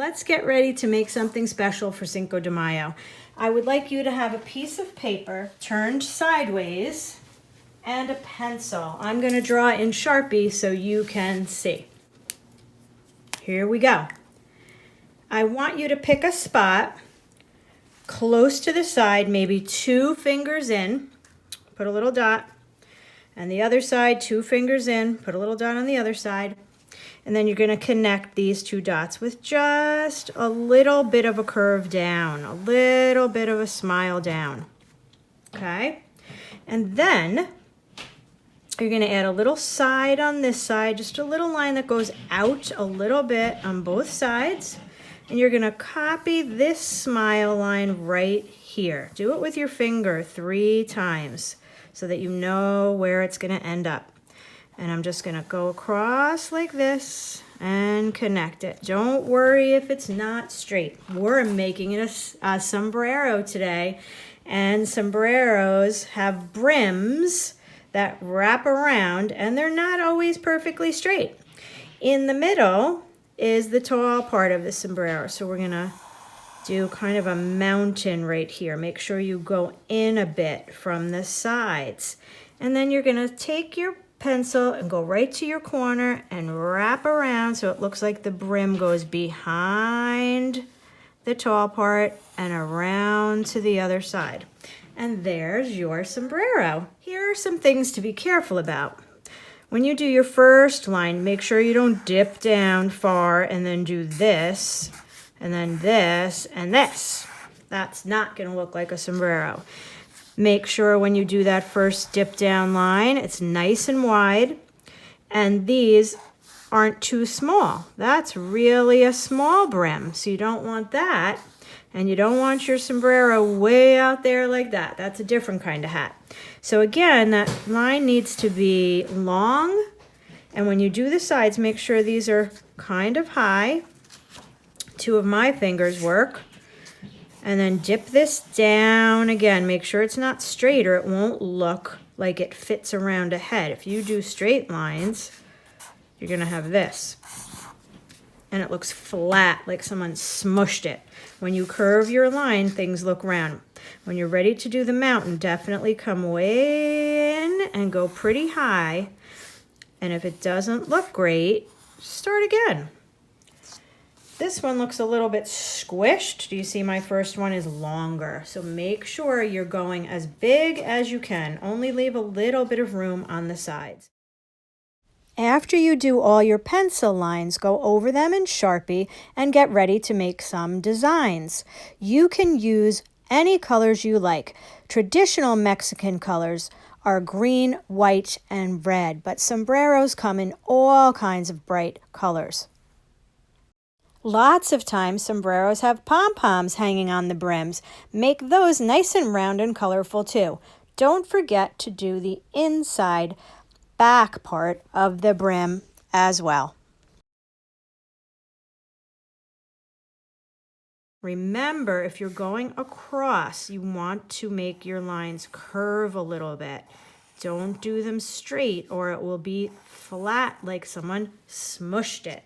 let's get ready to make something special for Cinco de Mayo. I would like you to have a piece of paper turned sideways and a pencil. I'm going to draw in Sharpie so you can see. Here we go. I want you to pick a spot close to the side, maybe 2 fingers in, put a little dot, and the other side, 2 fingers in, put a little dot on the other side, and then you're going to connect these 2 dots with just a little bit of a curve down, a little bit of a smile down, okay? And then you're going to add a little side on this side, just a little line that goes out a little bit on both sides. And you're going to copy this smile line right here. Do it with your finger 3 times so that you know where it's going to end up. And I'm just going to go across like this and connect it. Don't worry if it's not straight. We're making it a sombrero today. And sombreros have brims that wrap around, and they're not always perfectly straight. In the middle is the tall part of the sombrero. So we're gonna do kind of a mountain right here. Make sure you go in a bit from the sides. And then you're gonna take your pencil and go right to your corner and wrap around so it looks like the brim goes behind the tall part and around to the other side. And there's your sombrero. Here are some things to be careful about. When you do your first line, make sure you don't dip down far and then do this, and then this, and this. That's not going to look like a sombrero. Make sure when you do that first dip down line, it's nice and wide, and these aren't too small. That's really a small brim, so you don't want that, and you don't want your sombrero way out there like that. That's a different kind of hat. So again, that line needs to be long, and when you do the sides, make sure these are kind of high. 2 of my fingers work. And then dip this down again. Make sure it's not straight or it won't look like it fits around a head. If you do straight lines, you're gonna have this. And it looks flat, like someone smushed it. When you curve your line, things look round. When you're ready to do the mountain, definitely come way in and go pretty high. And if it doesn't look great, start again. This one looks a little bit squished. Do you see my first one is longer? So make sure you're going as big as you can. Only leave a little bit of room on the sides. After you do all your pencil lines, go over them in Sharpie and get ready to make some designs. You can use any colors you like. Traditional Mexican colors are green, white, and red, but sombreros come in all kinds of bright colors. Lots of times, sombreros have pom-poms hanging on the brims. Make those nice and round and colorful too. Don't forget to do the inside back part of the brim as well. Remember, if you're going across, you want to make your lines curve a little bit. Don't do them straight or it will be flat like someone smushed it.